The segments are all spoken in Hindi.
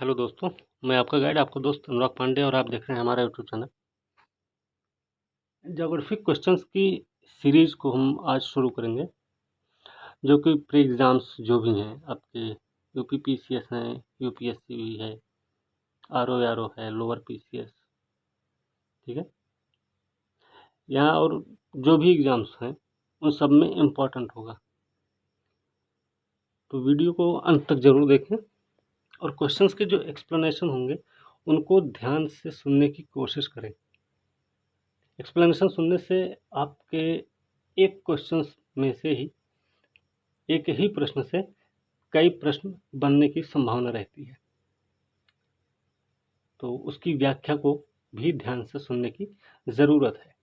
हेलो दोस्तों, मैं आपका गाइड, आपका दोस्त अनुराग पांडे और आप देख रहे हैं हमारा यूट्यूब चैनल। ज्योग्राफी क्वेश्चंस की सीरीज़ को हम आज शुरू करेंगे, जो कि प्री एग्ज़ाम्स जो भी हैं आपके यूपीपीसीएस हैं, यूपीएससी भी है, आरओ है, लोअर पीसीएस, ठीक है। यहाँ और जो भी एग्ज़ाम्स हैं उन सब में इम्पोर्टेंट होगा, तो वीडियो को अंत तक ज़रूर देखें और क्वेश्चंस के जो एक्सप्लेनेशन होंगे उनको ध्यान से सुनने की कोशिश करें। एक्सप्लेनेशन सुनने से आपके एक क्वेश्चन में से ही एक ही प्रश्न से कई प्रश्न बनने की संभावना रहती है, तो उसकी व्याख्या को भी ध्यान से सुनने की ज़रूरत है,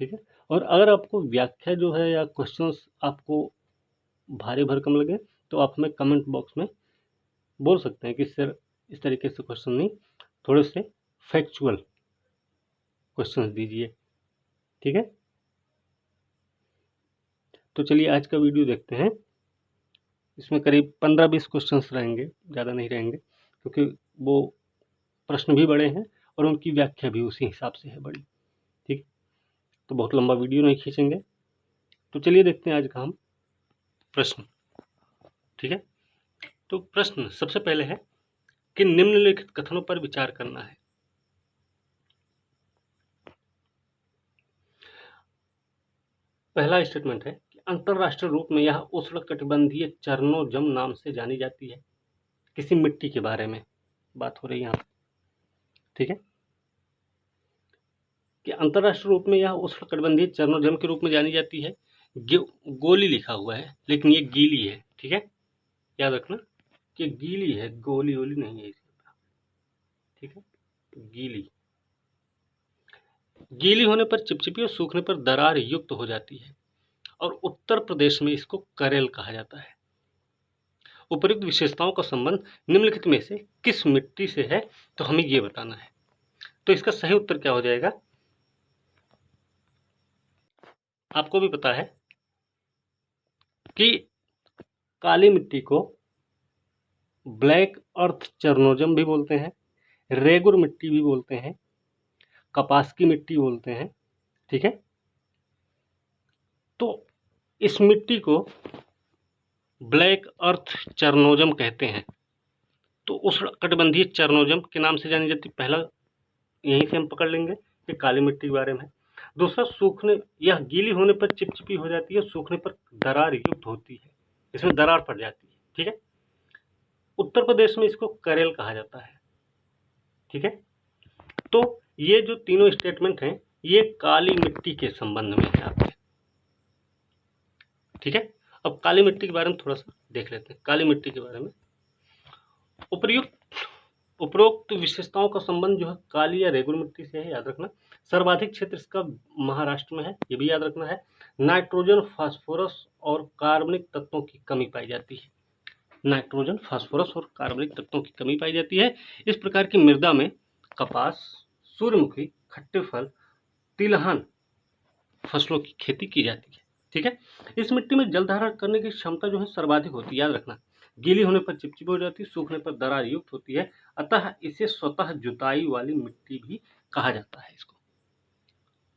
ठीक है। और अगर आपको व्याख्या जो है या क्वेश्चंस आपको भारी भरकम लगे तो आप हमें कमेंट बॉक्स में बोल सकते हैं कि सर इस तरीके से क्वेश्चन नहीं, थोड़े से फैक्चुअल क्वेश्चंस दीजिए, ठीक है। तो चलिए आज का वीडियो देखते हैं। इसमें करीब 15-20 क्वेश्चंस रहेंगे, ज़्यादा नहीं रहेंगे, क्योंकि वो प्रश्न भी बड़े हैं और उनकी व्याख्या भी उसी हिसाब से है बड़ी, ठीक। तो बहुत लंबा वीडियो नहीं खींचेंगे, तो चलिए देखते हैं आज का हम प्रश्न, ठीक है। तो प्रश्न सबसे पहले है कि निम्नलिखित कथनों पर विचार करना है। पहला स्टेटमेंट है कि अंतरराष्ट्रीय रूप में यह उष्णकटिबंधीय चरनोजम नाम से जानी जाती है। किसी मिट्टी के बारे में बात हो रही है यहाँ, ठीक है, कि अंतरराष्ट्रीय रूप में यह उष्णकटिबंधीय चरनोजम के रूप में जानी जाती है। गोली लिखा हुआ है लेकिन ये गीली है, ठीक है, याद रखना कि गीली है, गोली ओली नहीं है इसमें, ठीक है। गीली गीली होने पर चिपचिपी और सूखने पर दरार युक्त हो जाती है और उत्तर प्रदेश में इसको करेल कहा जाता है। उपर्युक्त विशेषताओं का संबंध निम्नलिखित में से किस मिट्टी से है, तो हमें ये बताना है। तो इसका सही उत्तर क्या हो जाएगा, आपको भी पता है कि काली मिट्टी को ब्लैक अर्थ चरनोजम भी बोलते हैं, रेगुर मिट्टी भी बोलते हैं, कपास की मिट्टी बोलते हैं, ठीक है। तो इस मिट्टी को ब्लैक अर्थ चरनोजम कहते हैं। तो उष्णकटिबंधीय चरनोजम के नाम से जानी जाती, पहला यहीं से हम पकड़ लेंगे कि काली मिट्टी के बारे में। दूसरा, सूखने, यह गीली होने पर चिपचिपी हो जाती है, सूखने पर दरार युक्त होती है, इसमें दरार पड़ जाती है, ठीक है। उत्तर प्रदेश में इसको करेल कहा जाता है, ठीक है। तो ये जो तीनों स्टेटमेंट हैं ये काली मिट्टी के संबंध में है आपके, ठीक है। अब काली मिट्टी के बारे में थोड़ा सा देख लेते हैं। काली मिट्टी के बारे में उपरोक्त विशेषताओं का संबंध जो है काली या रेगुर मिट्टी से है, याद रखना। सर्वाधिक क्षेत्र इसका महाराष्ट्र में है, ये भी याद रखना है। नाइट्रोजन, फास्फोरस और कार्बनिक तत्वों की कमी पाई जाती है। नाइट्रोजन, फास्फोरस और कार्बनिक तत्वों की कमी पाई जाती है। इस प्रकार की मृदा में कपास, सूर्यमुखी, खट्टे फल, तिलहन फसलों की खेती की जाती है, ठीक है। इस मिट्टी में जल धारण करने की क्षमता जो है सर्वाधिक होती है, याद रखना। गीली होने पर चिपचिपी हो जाती है, सूखने पर दरार युक्त होती है, अतः इसे स्वतः जुताई वाली मिट्टी भी कहा जाता है इसको,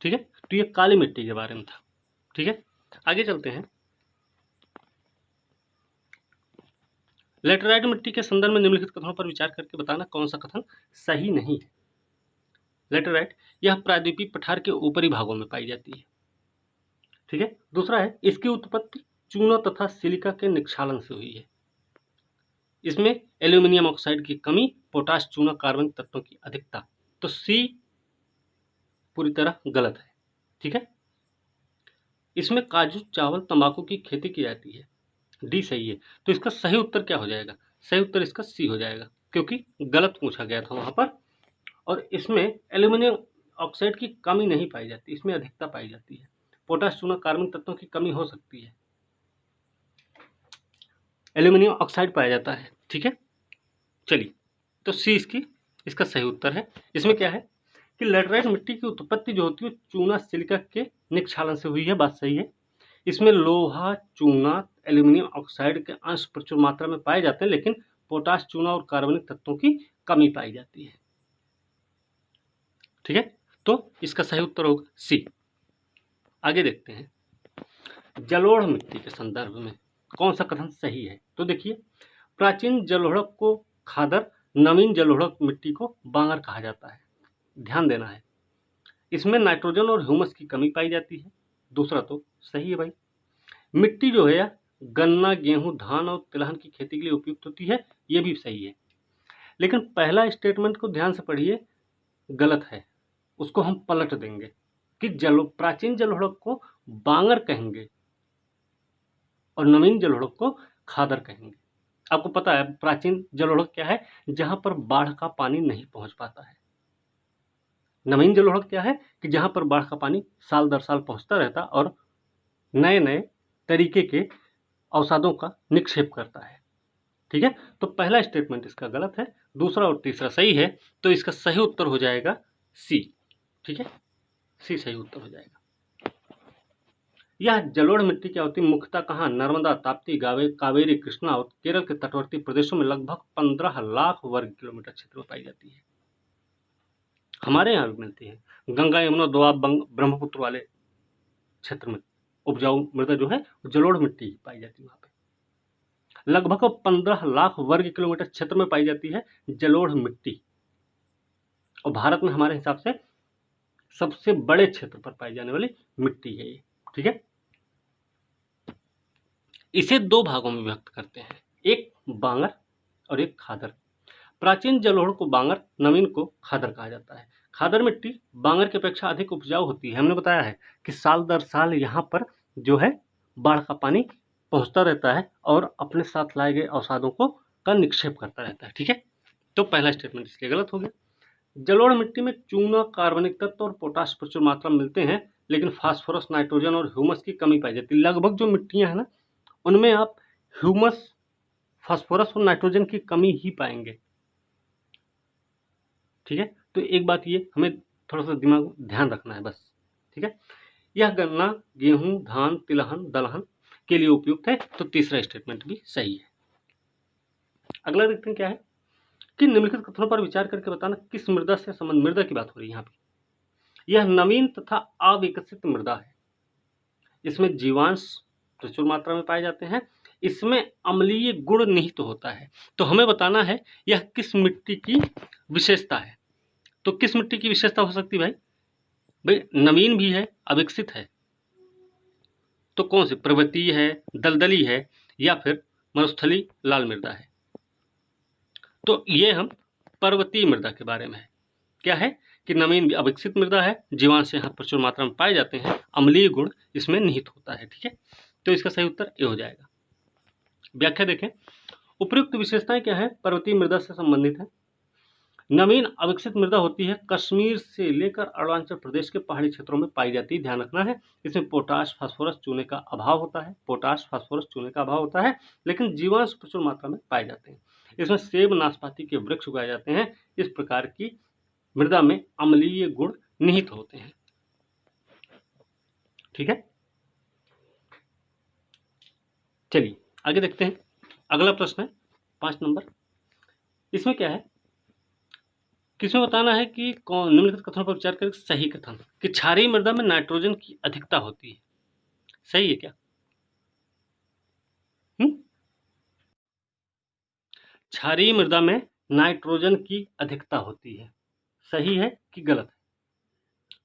ठीक है। तो ये काली मिट्टी के बारे में था, ठीक है। आगे चलते हैं। लेटराइट मिट्टी के संदर्भ में निम्नलिखित कथनों पर विचार करके बताना कौन सा कथन सही नहीं है। लेटराइट यह प्रायद्वीपीय पठार के ऊपरी भागों में पाई जाती है, ठीक है। दूसरा है, इसकी उत्पत्ति चूना तथा सिलिका के निक्षालन से हुई है। इसमें एल्यूमिनियम ऑक्साइड की कमी, पोटाश, चूना, कार्बन तत्वों की अधिकता। तो सी पूरी तरह गलत है, ठीक है। इसमें काजू, चावल, तंबाकू की खेती की जाती है, डी सही है। तो इसका सही उत्तर क्या हो जाएगा, सही उत्तर इसका सी हो जाएगा, क्योंकि गलत पूछा गया था वहां पर। और इसमें एल्यूमिनियम ऑक्साइड की कमी नहीं पाई जाती, इसमें अधिकता पाई जाती है। पोटाश, चूना, कार्बन तत्वों की कमी हो सकती है, एल्यूमिनियम ऑक्साइड पाया जाता है, ठीक है। चलिए, तो सी इसका सही उत्तर है। इसमें क्या है कि लेटराइट मिट्टी की उत्पत्ति जो होती है चूना सिलिका के निक्षालन से हुई है, बात सही है। इसमें लोहा, चूना, एल्यूमिनियम ऑक्साइड के अंश प्रचुर मात्रा में पाए जाते हैं, लेकिन पोटाश, चूना और कार्बनिक तत्वों की कमी पाई जाती है। ठीक है, तो इसका सही उत्तर होगा सी। आगे देखते हैं, जलोढ़ मिट्टी के संदर्भ में कौन सा कथन सही है। तो देखिए, प्राचीन जलोढ़क को खादर, नवीन जलोढ़क मिट्टी को बांगर कहा जाता है। ध्यान देना है, इसमें नाइट्रोजन और ह्यूमस की कमी पाई जाती है। दूसरा तो सही है भाई, मिट्टी जो है गन्ना, गेहूं, धान और तिलहन की खेती के लिए उपयुक्त होती है, ये भी सही है। लेकिन पहला स्टेटमेंट को ध्यान से पढ़िए, गलत है, उसको हम पलट देंगे कि प्राचीन जलोढ़क को बांगर कहेंगे और नवीन जलोढ़क को खादर कहेंगे। आपको पता है प्राचीन जलोढ़क क्या है, जहां पर बाढ़ का पानी नहीं पहुंच पाता है। नवीन जलोढ़क क्या है कि जहां पर बाढ़ का पानी साल दर साल पहुंचता रहता और नए नए तरीके के अवसादों का निक्षेप करता है। ठीक है, तो पहला स्टेटमेंट इसका गलत है, दूसरा और तीसरा सही है, तो इसका सही उत्तर हो जाएगा सी। ठीक है, सी सही उत्तर हो जाएगा। यह जलोढ़ मिट्टी क्या होती है, मुख्यतः कहाँ, नर्मदा, ताप्ती, कावेरी, कृष्णा और केरल के तटवर्ती प्रदेशों में लगभग 15 लाख वर्ग किलोमीटर क्षेत्र में पाई जाती है। हमारे यहाँ भी मिलती है, गंगा, यमुना, दोआब, ब्रह्मपुत्र वाले क्षेत्र में उपजाऊ मृदा जो है जलोढ़ मिट्टी पाई जाती है। वहां पे लगभग 15 लाख वर्ग किलोमीटर क्षेत्र में पाई जाती है जलोढ़ मिट्टी, और भारत में हमारे हिसाब से सबसे बड़े क्षेत्र पर पाई जाने वाली मिट्टी है ये। ठीक है, इसे दो भागों में व्यक्त करते हैं, एक बांगर और एक खादर। प्राचीन जलोढ़ को बांगर, नवीन को खादर कहा जाता है। खादर मिट्टी बांगर की अपेक्षा अधिक उपजाऊ होती है। हमने बताया है कि साल दर साल यहाँ पर जो है बाढ़ का पानी पहुंचता रहता है और अपने साथ लाए गए अवसादों को का निक्षेप करता रहता है। ठीक है, तो पहला स्टेटमेंट इसलिए गलत हो गया। जलोढ़ मिट्टी में चूना, कार्बनिक तत्व और पोटाश प्रचुर मात्रा में मिलते हैं, लेकिन फास्फोरस, नाइट्रोजन और ह्यूमस की कमी पाई जाती है। लगभग जो मिट्टियां हैं ना, उनमें आप ह्यूमस, फास्फोरस और नाइट्रोजन की कमी ही पाएंगे। ठीक है, तो एक बात ये हमें थोड़ा सा दिमाग में ध्यान रखना है बस। ठीक है, यह गन्ना, गेहूं, धान, तिलहन, दलहन के लिए उपयुक्त है, तो तीसरा स्टेटमेंट भी सही है। अगला देखते हैं क्या है कि निम्नलिखित कथनों पर विचार करके बताना किस मृदा से संबंध, मृदा की बात हो रही है यहाँ पे। यह नवीन तथा अविकसित मृदा है, इसमें जीवांश प्रचुर मात्रा में पाए जाते हैं, इसमें अम्लीय गुण निहित होता है। तो हमें बताना है यह किस मिट्टी की विशेषता है। तो किस मिट्टी की विशेषता हो सकती है भाई, नवीन भी है, अविकसित है, तो कौन सी, पर्वतीय है, दलदली है, या फिर मरुस्थली लाल मृदा है। तो ये हम पर्वतीय मृदा के बारे में है। क्या है कि नवीन अविकसित मृदा है, जीवांश यहाँ प्रचुर मात्रा में पाए जाते हैं, अम्लीय गुण इसमें निहित होता है। ठीक है, तो इसका सही उत्तर ए हो जाएगा। व्याख्या देखें, उपयुक्त विशेषताएं क्या है, पर्वतीय मृदा से संबंधित है। नवीन अविकसित मृदा होती है, कश्मीर से लेकर अरुणाचल प्रदेश के पहाड़ी क्षेत्रों में पाई जाती है। ध्यान रखना है, इसमें पोटाश, फास्फोरस, चूने का अभाव होता है, पोटाश, फास्फोरस, चूने का अभाव होता है, लेकिन जीवांश प्रचुर मात्रा में पाए जाते हैं। इसमें सेब, नाशपाती के वृक्ष उगाए जाते हैं। इस प्रकार की मृदा में अम्लीय गुण निहित होते हैं। ठीक है, चलिए आगे देखते हैं। अगला प्रश्न है 5 नंबर। इसमें क्या है, किसमें बताना है कि कौन, निम्नलिखित कथनों पर विचार करके सही कथन कि क्षारीय मृदा में नाइट्रोजन की अधिकता होती है। सही है क्या? क्षारीय मृदा में नाइट्रोजन की अधिकता होती है, सही है कि गलत है?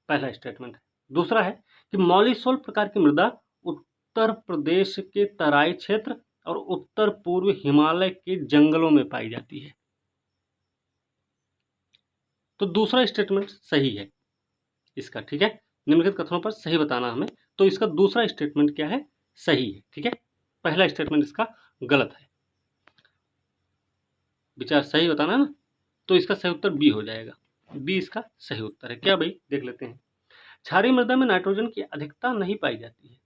पहला स्टेटमेंट है। दूसरा है कि मॉलिसोल प्रकार की मृदा उत्तर प्रदेश के तराई क्षेत्र और उत्तर पूर्व हिमालय के जंगलों में पाई जाती है। तो दूसरा स्टेटमेंट सही है इसका। ठीक है, निम्नलिखित कथनों पर सही बताना हमें, तो इसका दूसरा स्टेटमेंट क्या है, सही है। ठीक है, पहला स्टेटमेंट इसका गलत है। विचार सही बताना ना, तो इसका सही उत्तर बी हो जाएगा। बी इसका सही उत्तर है। क्या भाई, देख लेते हैं। क्षारीय मृदा में नाइट्रोजन की अधिकता नहीं पाई जाती है,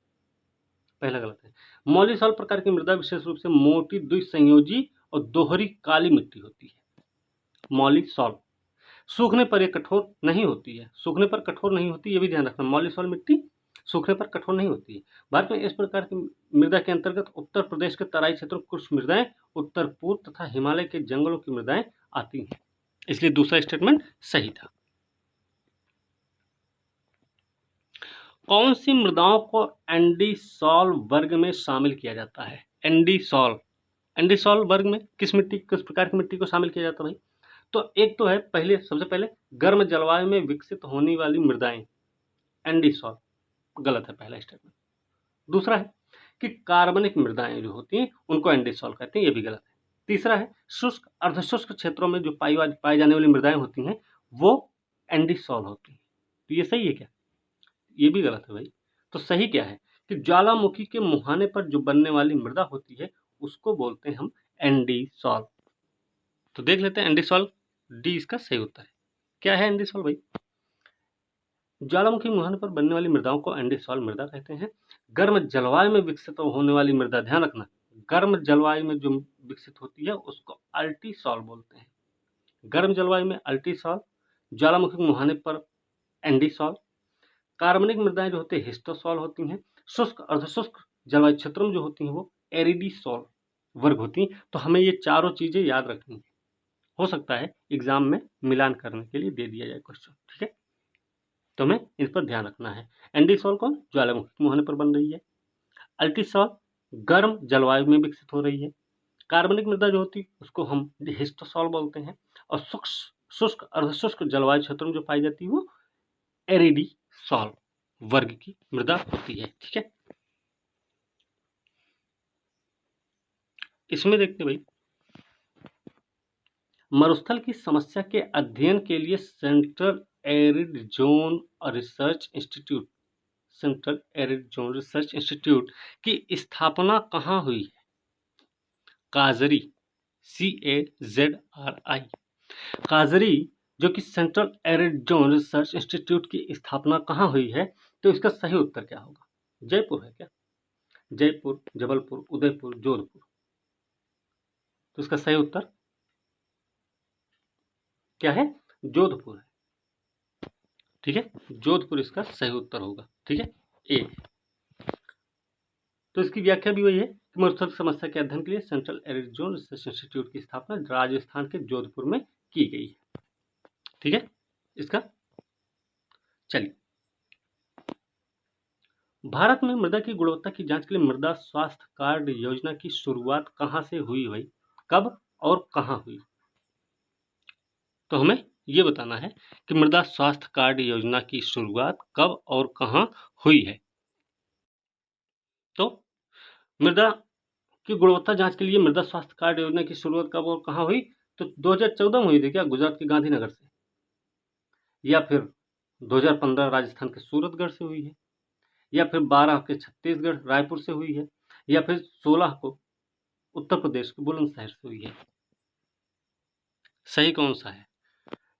पहला गलत है। मॉलिसॉल प्रकार की मृदा विशेष रूप से मोटी द्विसंयोजी और दोहरी काली मिट्टी होती है। मॉलिसॉल सूखने पर यह कठोर नहीं होती है, सूखने पर कठोर नहीं होती, ये भी ध्यान रखना। मॉलिसॉल मिट्टी सूखने पर कठोर नहीं होती है। भारत में इस प्रकार की मृदा के अंतर्गत उत्तर प्रदेश के तराई क्षेत्रों की कुछ मृदाएं, उत्तर पूर्व तथा हिमालय के जंगलों की मृदाएं आती हैं। इसलिए दूसरा स्टेटमेंट सही था। कौन सी मृदाओं को एंडीसॉल वर्ग में शामिल किया जाता है? एंडीसॉल वर्ग में किस प्रकार की मिट्टी को शामिल किया जाता है भाई? तो एक तो है सबसे पहले गर्म जलवायु में विकसित होने वाली मृदाएं, एंडीसॉल, गलत है पहला स्टेटमेंट। दूसरा है कि कार्बनिक मृदाएं जो होती हैं उनको एंडीसॉल कहते हैं, ये भी गलत है। तीसरा है शुष्क अर्धशुष्क क्षेत्रों में जो पाई जाने वाली मृदाएं होती हैं वो एंडीसॉल होती हैं। तो ये सही है क्या? ये भी गलत है भाई। तो सही क्या है कि ज्वालामुखी के मुहाने पर जो बनने वाली मृदा होती है उसको बोलते हैं हम एंडीसॉल। तो देख लेते हैं एंडीसॉल, डी इसका सही उत्तर है। क्या है एंडीसॉल भाई? ज्वालामुखी मुहाने पर बनने वाली मृदाओं को एंडीसॉल मृदा कहते हैं। गर्म जलवायु में विकसित होने वाली मृदा, ध्यान रखना, गर्म जलवायु में जो विकसित होती है उसको अल्टीसॉल बोलते हैं। गर्म जलवायु में अल्टीसॉल, ज्वालामुखी मुहाने पर एंडीसॉल। कार्बनिक मृदाएं जो होती है हिस्टोसॉल होती हैं। शुष्क अर्धशुष्क जलवायु क्षेत्रों में जो होती हैं वो एरिडीसॉल वर्ग होती हैं। तो हमें ये चारों चीजें याद रखनी है, हो सकता है एग्जाम में मिलान करने के लिए दे दिया जाए क्वेश्चन, ठीक है? तो हमें इस पर ध्यान रखना है। एंडीसॉल कौन? ज्वालामुखी मुहाने पर बन रही है। अल्टीसॉल गर्म जलवायु में विकसित हो रही है। कार्बनिक मृदा जो होती है उसको हम हिस्टोसॉल बोलते हैं। और शुष्क अर्धशुष्क जलवायु क्षेत्रों में जो पाई जाती है वो एरिडीसॉल वर्ग की मृदा होती है, ठीक है? इसमें देखते भाई, मरुस्थल की समस्या के अध्ययन के लिए central arid zone research institute की स्थापना कहाँ हुई है? काजरी, CAZRI, काजरी जो कि central arid zone research institute की स्थापना कहाँ हुई है? तो इसका सही उत्तर क्या होगा? जयपुर है क्या? जयपुर, जबलपुर, उदयपुर, जोधपुर। तो इसका सही उत्तर क्या है? जोधपुर है, ठीक है? जोधपुर इसका सही उत्तर होगा, ठीक है? ए। तो इसकी व्याख्या भी वही है कि मरुस्थल समस्या के अध्ययन के लिए central arid zone research institute की स्थापना राजस्थान के जोधपुर में की गई है, ठीक है? इसका चलिए, भारत में मृदा की गुणवत्ता की जांच के लिए मृदा स्वास्थ्य कार्ड योजना की शुरुआत कहां से हुई भाई? कब और कहां हुई? तो हमें ये बताना है कि मृदा स्वास्थ्य कार्ड योजना की शुरुआत कब और कहां हुई है। तो मृदा की गुणवत्ता जांच के लिए मृदा स्वास्थ्य कार्ड योजना की शुरुआत कब और कहां हुई? तो 2014 में हुई थी क्या? गुजरात के गांधीनगर से, या फिर 2015 राजस्थान के सूरतगढ़ से हुई है, या फिर 12 के छत्तीसगढ़ रायपुर से हुई है, या फिर 16 को उत्तर प्रदेश के बुलंदशहर से हुई है? सही कौन सा है?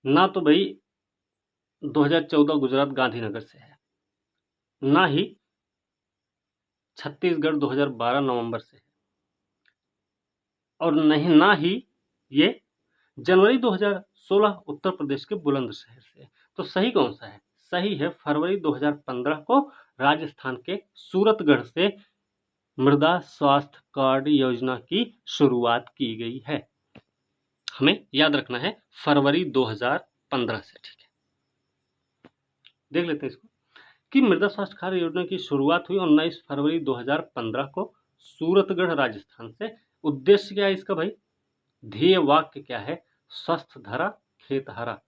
ना तो भाई 2014 गुजरात गांधीनगर से है, ना ही छत्तीसगढ़ 2012 नवंबर से है, और नहीं ना ही ये जनवरी 2016 उत्तर प्रदेश के बुलंदशहर से है। तो सही कौन सा है? सही है फरवरी 2015 को राजस्थान के सूरतगढ़ से मृदा स्वास्थ्य कार्ड योजना की शुरुआत की गई है। हमें याद रखना है फरवरी 2015 से, ठीक है? देख लेते हैं इसको कि मृदा स्वास्थ्य कार्ड योजना की शुरुआत हुई 19 फरवरी 2015 को सूरतगढ़ राजस्थान से। उद्देश्य क्या है इसका भाई? ध्येय वाक्य क्या है? स्वस्थ धरा खेत हरा,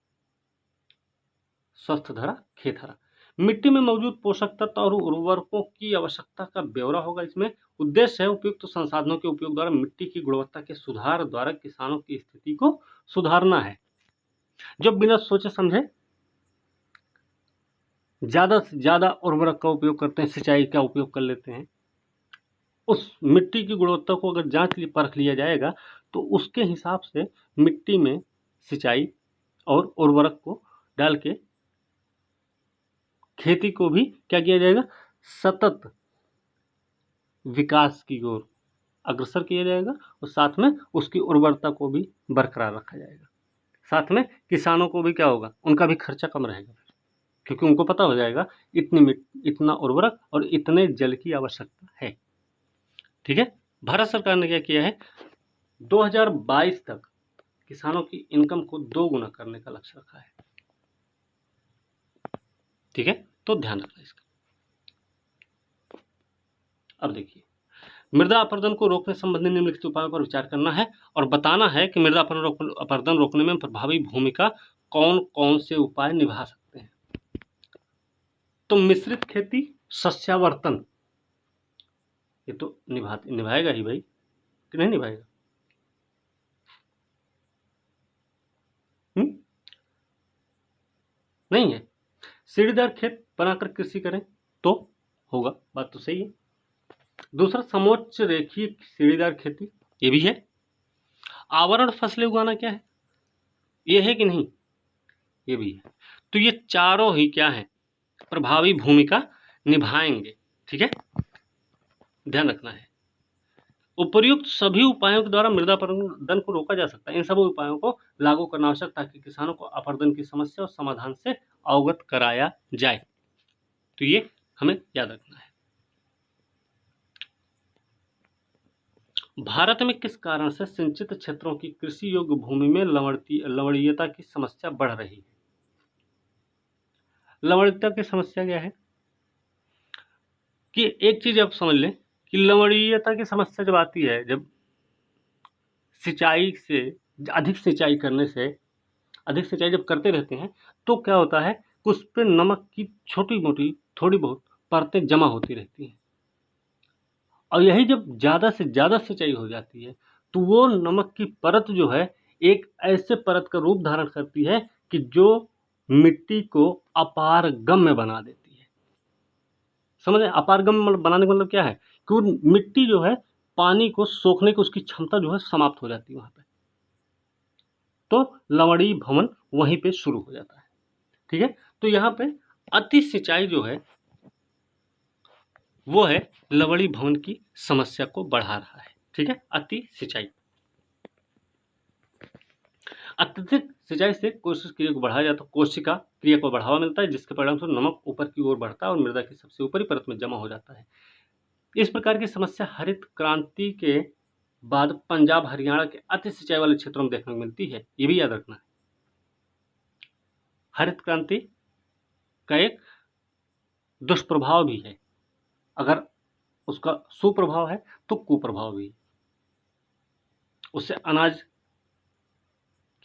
स्वस्थ धरा खेत हरा। मिट्टी में मौजूद पोषक तत्व और उर्वरकों की आवश्यकता का ब्यौरा होगा इसमें। उद्देश्य है उपयुक्त संसाधनों के उपयोग द्वारा मिट्टी की गुणवत्ता के सुधार द्वारा किसानों की स्थिति को सुधारना है। जो बिना सोचे समझे ज्यादा से ज्यादा उर्वरक का उपयोग करते हैं, सिंचाई का उपयोग कर लेते हैं, उस मिट्टी की गुणवत्ता को अगर जांच परख लिया जाएगा तो उसके हिसाब से मिट्टी में सिंचाई और उर्वरक को डाल के खेती को भी क्या किया जाएगा? सतत विकास की ओर अग्रसर किया जाएगा, और साथ में उसकी उर्वरता को भी बरकरार रखा जाएगा। साथ में किसानों को भी क्या होगा? उनका भी खर्चा कम रहेगा। क्योंकि उनको पता हो जाएगा इतना उर्वरक और इतने जल की आवश्यकता है। ठीक है, भारत सरकार ने क्या किया है, 2022 तक किसानों की इनकम को 2 गुना करने का लक्ष्य रखा है। ठीक है, तो ध्यान रखना इसका। अब देखिए, मृदा अपरदन को रोकने संबंधी निम्नलिखित उपायों पर विचार करना है और बताना है कि मृदा अपरदन रोकने में प्रभावी भूमिका कौन कौन से उपाय निभा सकते हैं। तो मिश्रित खेती, सस्यावर्तन, ये तो निभाएगा ही भाई, कि नहीं निभाएगा? नहीं है। सीढ़ीदार खेत बनाकर कृषि करें तो होगा, बात तो सही है। दूसरा, समोच्च रेखीय सीढ़ीदार खेती, ये भी है। आवरण फसलें उगाना क्या है, ये है कि नहीं, ये भी है। तो ये चारों ही क्या है, प्रभावी भूमिका निभाएंगे। ठीक है, ध्यान रखना है। उपर्युक्त सभी उपायों के द्वारा मृदा अपरदन को रोका जा सकता है। इन सभी उपायों को लागू करना आवश्यक ताकि किसानों को अपरदन की समस्या और समाधान से अवगत कराया जाए। तो ये हमें याद रखना है। भारत में किस कारण से सिंचित क्षेत्रों की कृषि योग्य भूमि में लवणीयता की समस्या बढ़ रही है? लवणीयता की समस्या क्या है कि एक चीज आप समझ लें कि लवणीयता की समस्या जब आती है, जब सिंचाई से अधिक सिंचाई करने से, अधिक सिंचाई जब करते रहते हैं तो क्या होता है, उस पे नमक की छोटी मोटी थोड़ी बहुत परतें जमा होती रहती हैं और यही जब ज़्यादा से ज़्यादा सिंचाई हो जाती है तो वो नमक की परत जो है एक ऐसे परत का रूप धारण करती है कि जो मिट्टी को अपारगम्य बना देती है। समझे, अपारगम्य बनाने का मतलब क्या है कि वो मिट्टी जो है पानी को सोखने की उसकी क्षमता जो है समाप्त हो जाती है वहां पे, तो लवणीय भवन वहीं पे शुरू हो जाता है। ठीक है, तो यहाँ पे अति सिंचाई जो है वो है लवणीय भवन की समस्या को बढ़ा रहा है। ठीक है, अति सिंचाई, अत्यधिक सिंचाई से कोशिका क्रिया को बढ़ाया जाता है, कोशिका क्रिया को बढ़ावा मिलता है जिसके परिणाम स्वरूप नमक ऊपर की ओर बढ़ता है और मृदा की सबसे ऊपरी परत में जमा हो जाता है। इस प्रकार की समस्या हरित क्रांति के बाद पंजाब हरियाणा के अति सिंचाई वाले क्षेत्रों में देखने को मिलती है, ये भी याद रखना है। हरित क्रांति का एक दुष्प्रभाव भी है, अगर उसका सुप्रभाव है तो कुप्रभाव भी है। उससे अनाज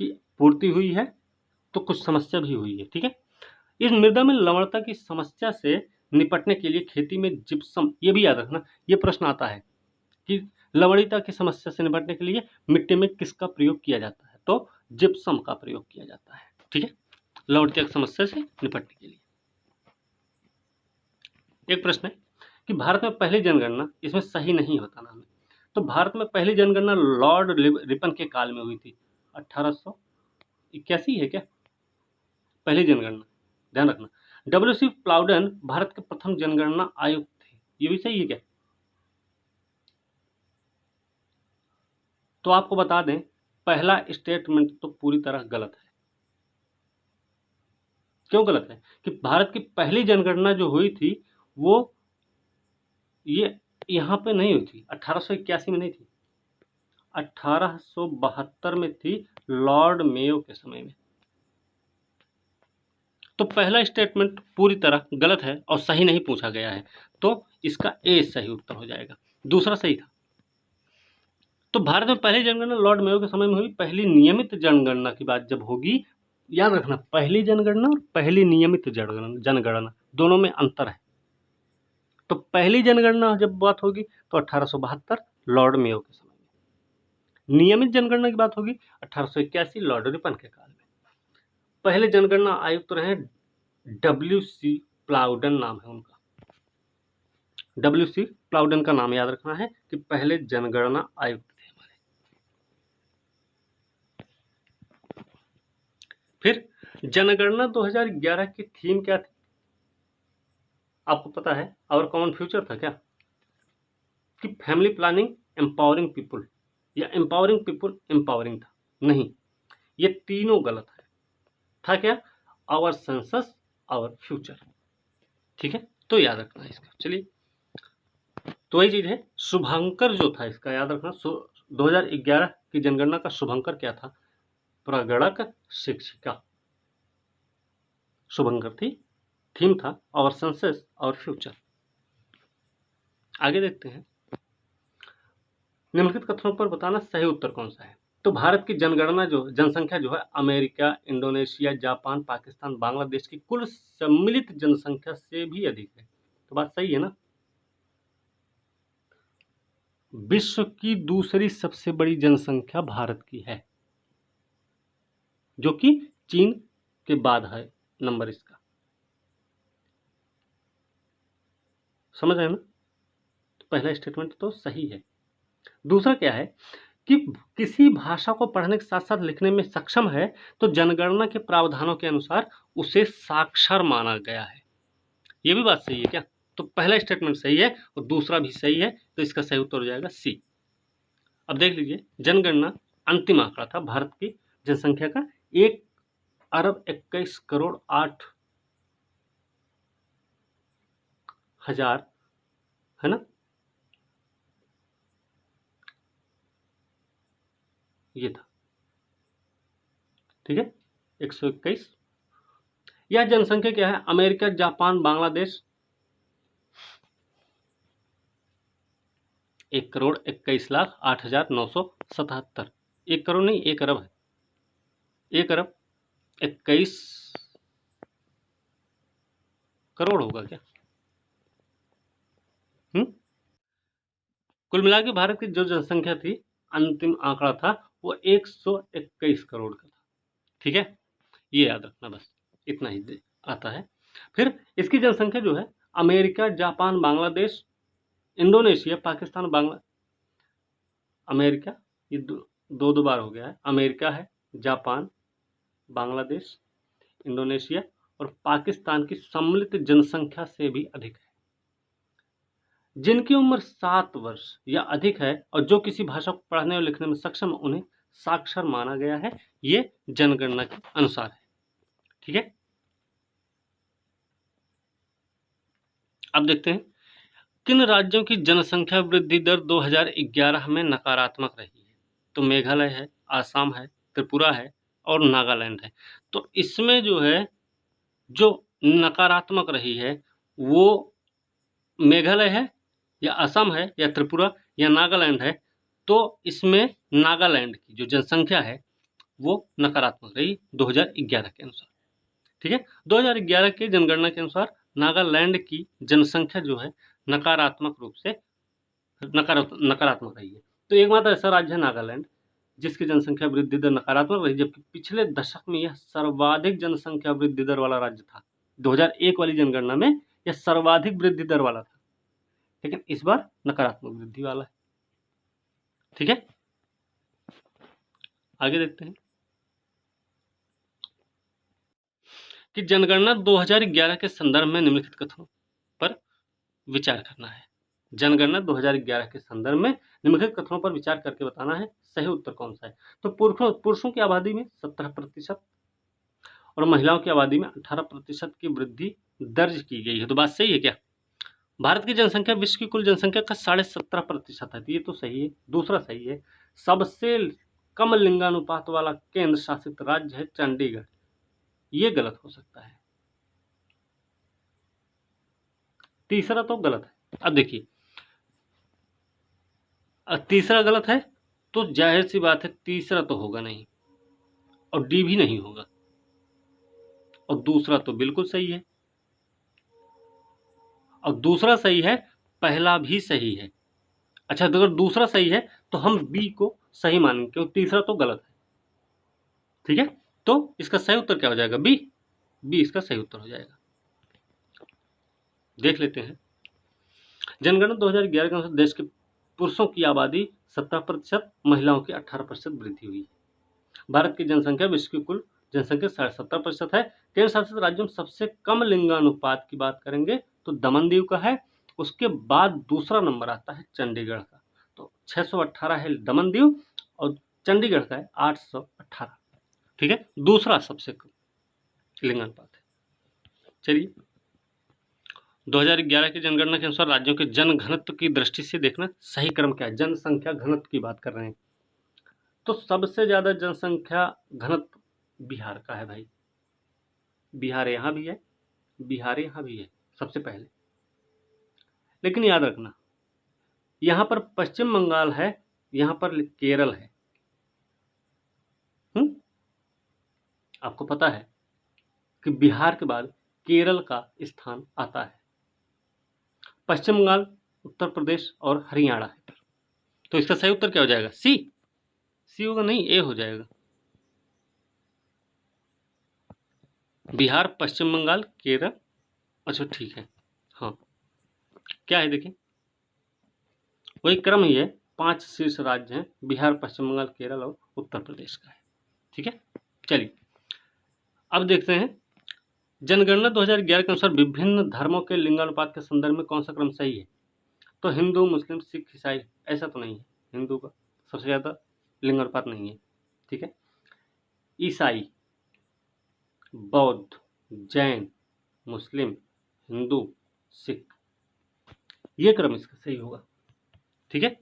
की पूर्ति हुई है तो कुछ समस्या भी हुई है। ठीक है, इस मृदा में लवणता की समस्या से निपटने के लिए खेती में जिप्सम, ये भी याद रखना, ये प्रश्न आता है कि लवणता की समस्या से निपटने के लिए मिट्टी में किसका प्रयोग किया जाता है, तो जिप्सम का प्रयोग किया जाता है। ठीक है, लवणता की समस्या से निपटने के लिए। एक प्रश्न है कि भारत में पहली जनगणना, इसमें सही नहीं बताना हमें, तो भारत में पहली जनगणना लॉर्ड रिपन के काल में हुई थी, 1881 है क्या पहली जनगणना, ध्यान रखना। डब्ल्यू.सी. प्लाउडन भारत के प्रथम जनगणना आयुक्त थे, ये भी सही है क्या? तो आपको बता दें, पहला स्टेटमेंट तो पूरी तरह गलत है। क्यों गलत है कि भारत की पहली जनगणना जो हुई थी वो ये यहाँ पे नहीं हुई थी, 1881 में नहीं थी, 1872 में थी, लॉर्ड मेयो के समय में। तो पहला स्टेटमेंट पूरी तरह गलत है और सही नहीं पूछा गया है, तो इसका ए सही उत्तर हो जाएगा। दूसरा सही था। तो भारत में पहली जनगणना लॉर्ड मेयो के समय में हुई। पहली नियमित जनगणना की बात जब होगी, याद रखना, पहली जनगणना और पहली नियमित जनगणना दोनों में अंतर है। तो पहली जनगणना जब बात होगी तो 1872 लॉर्ड मेयो के समय में, नियमित जनगणना की बात होगी 1881 लॉर्ड रिपन के काल में। पहले जनगणना आयुक्त रहे डब्ल्यू.सी. प्लाउडन नाम है उनका, डब्ल्यू.सी. प्लाउडन का नाम याद रखना है कि पहले जनगणना आयुक्त थे हमारे। फिर जनगणना 2011 की थीम क्या थी, आपको पता है? आवर कॉमन फ्यूचर था क्या, कि फैमिली प्लानिंग एम्पावरिंग पीपुल, या एम्पावरिंग पीपुल एम्पावरिंग था? नहीं, ये तीनों गलत है। था क्या, आवर सेंसस, और फ्यूचर। ठीक है, तो याद रखना है इसका। चलिए, तो वही चीज है, शुभंकर जो था इसका याद रखना। 2011 की जनगणना का शुभंकर क्या था? प्रगणक शिक्षिका शुभंकर थी, थीम था और सेंसस और फ्यूचर। आगे देखते हैं, निम्नलिखित कथनों पर बताना सही उत्तर कौन सा है। तो भारत की जनगणना जनसंख्या जो है America, Indonesia, Japan, Pakistan, Bangladesh की कुल सम्मिलित जनसंख्या से भी अधिक है। तो बात सही है ना। विश्व की दूसरी सबसे बड़ी जनसंख्या भारत की है, जो कि चीन के बाद है नंबर इसका। समझ आए ना। तो पहला स्टेटमेंट तो सही है। दूसरा क्या है कि किसी भाषा को पढ़ने के साथ साथ लिखने में सक्षम है तो जनगणना के प्रावधानों के अनुसार उसे साक्षर माना गया है। यह भी बात सही है क्या? तो पहला स्टेटमेंट सही है और दूसरा भी सही है, तो इसका सही उत्तर हो जाएगा सी। अब देख लीजिए, जनगणना अंतिम आंकड़ा था भारत की जनसंख्या का 1,21,08,000 है ना, ये था। ठीक है, 121। यह जनसंख्या क्या है? America, Japan, Bangladesh 1,21,08,977। 1 करोड़ नहीं, 1 अरब है। 1 अरब 21 करोड़ होगा क्या? कुल मिला के भारत की जो जनसंख्या थी, अंतिम आंकड़ा था वो 121 करोड़ का था। ठीक है, ये याद रखना, बस इतना ही आता है। फिर इसकी जनसंख्या जो है America, Japan, Bangladesh, Indonesia, Pakistan, America, ये दो बार हो गया है। अमेरिका है, जापान, बांग्लादेश, इंडोनेशिया और पाकिस्तान की सम्मिलित जनसंख्या से भी अधिक है। जिनकी उम्र 7 वर्ष या अधिक है और जो किसी भाषा को पढ़ने और लिखने में सक्षम, उन्हें साक्षर माना गया है। ये जनगणना के अनुसार है। ठीक है, अब देखते हैं किन राज्यों की जनसंख्या वृद्धि दर 2011 में नकारात्मक रही है। तो मेघालय है, आसाम है, त्रिपुरा है और नागालैंड है। तो इसमें जो है, जो नकारात्मक रही है वो मेघालय है या असम है या त्रिपुरा या नागालैंड है। तो इसमें नागालैंड की जो जनसंख्या है वो नकारात्मक रही 2011 के अनुसार। ठीक है, 2011 के जनगणना के अनुसार नागालैंड की जनसंख्या जो है नकारात्मक रूप से नकारात्मक रही है। तो एकमात्र ऐसा राज्य है नागालैंड जिसकी जनसंख्या वृद्धि दर नकारात्मक रही, जबकि पिछले दशक में यह सर्वाधिक जनसंख्या वृद्धि दर वाला राज्य था। 2001 वाली जनगणना में यह सर्वाधिक वृद्धि दर वाला था, लेकिन इस बार नकारात्मक वृद्धि वाला है। ठीक है, आगे देखते हैं कि जनगणना 2011 के संदर्भ में निम्नलिखित कथनों पर विचार करना है। जनगणना 2011 के संदर्भ में निम्नलिखित कथनों पर विचार करके बताना है सही उत्तर कौन सा है। तो पुरुषों की आबादी में 17% और महिलाओं की आबादी में 18% की वृद्धि दर्ज की गई है। तो बात सही है क्या? भारत की जनसंख्या विश्व की कुल जनसंख्या का 17.5% है, ये तो सही है। दूसरा सही है, सबसे कम लिंगानुपात वाला केंद्र शासित राज्य है चंडीगढ़, ये गलत हो सकता है। तीसरा तो गलत है। अब देखिए, तीसरा गलत है तो जाहिर सी बात है तीसरा तो होगा नहीं और डी भी नहीं होगा, और दूसरा तो बिल्कुल सही है, और दूसरा सही है, पहला भी सही है। अच्छा, तो अगर दूसरा सही है तो हम बी को सही मानेंगे क्योंकि तीसरा तो गलत है। ठीक है, तो इसका सही उत्तर क्या हो जाएगा? बी। बी इसका सही उत्तर हो जाएगा। देख लेते हैं, जनगणना 2011 के अनुसार देश के पुरुषों की आबादी 17%, महिलाओं की 18% वृद्धि हुई है। भारत की जनसंख्या विश्व की कुल जनसंख्या 17.5% है। केंद्र शासित राज्यों में सबसे कम लिंगानुपात की बात करेंगे तो दमन दीव का है, उसके बाद दूसरा नंबर आता है चंडीगढ़ का। तो 618 है दमन दीव और चंडीगढ़ का है 818। ठीक है, दूसरा सबसे कम लिंगानुपात है। चलिए 2011 की जनगणना के अनुसार राज्यों के जन घनत्व की दृष्टि से देखना सही क्रम क्या है। जनसंख्या घनत्व की बात कर रहे हैं तो सबसे ज्यादा जनसंख्या घनत्व बिहार का है भाई। बिहार यहाँ भी है, बिहार यहाँ भी है सबसे पहले। लेकिन याद रखना यहाँ पर पश्चिम बंगाल है, यहाँ पर केरल है। आपको पता है कि बिहार के बाद केरल का स्थान आता है। पश्चिम बंगाल, उत्तर प्रदेश और हरियाणा है। तो इसका सही उत्तर क्या हो जाएगा? सी। सी होगा नहीं, ए हो जाएगा। बिहार, पश्चिम बंगाल, केरल। अच्छा ठीक है, हाँ क्या है देखिए, वही क्रम ही है। 5 शीर्ष राज्य हैं, बिहार, पश्चिम बंगाल, केरल और उत्तर प्रदेश का है। ठीक है, चलिए अब देखते हैं जनगणना 2011 के अनुसार विभिन्न धर्मों के लिंगानुपात के संदर्भ में कौन सा क्रम सही है। तो हिंदू, मुस्लिम, सिख, ईसाई, ऐसा तो नहीं है। हिंदू का सबसे ज़्यादा लिंगानुपात नहीं है। ठीक है, ईसाई, बौद्ध, जैन, मुस्लिम, हिंदू, सिख, ये क्रम इसका सही होगा। ठीक है,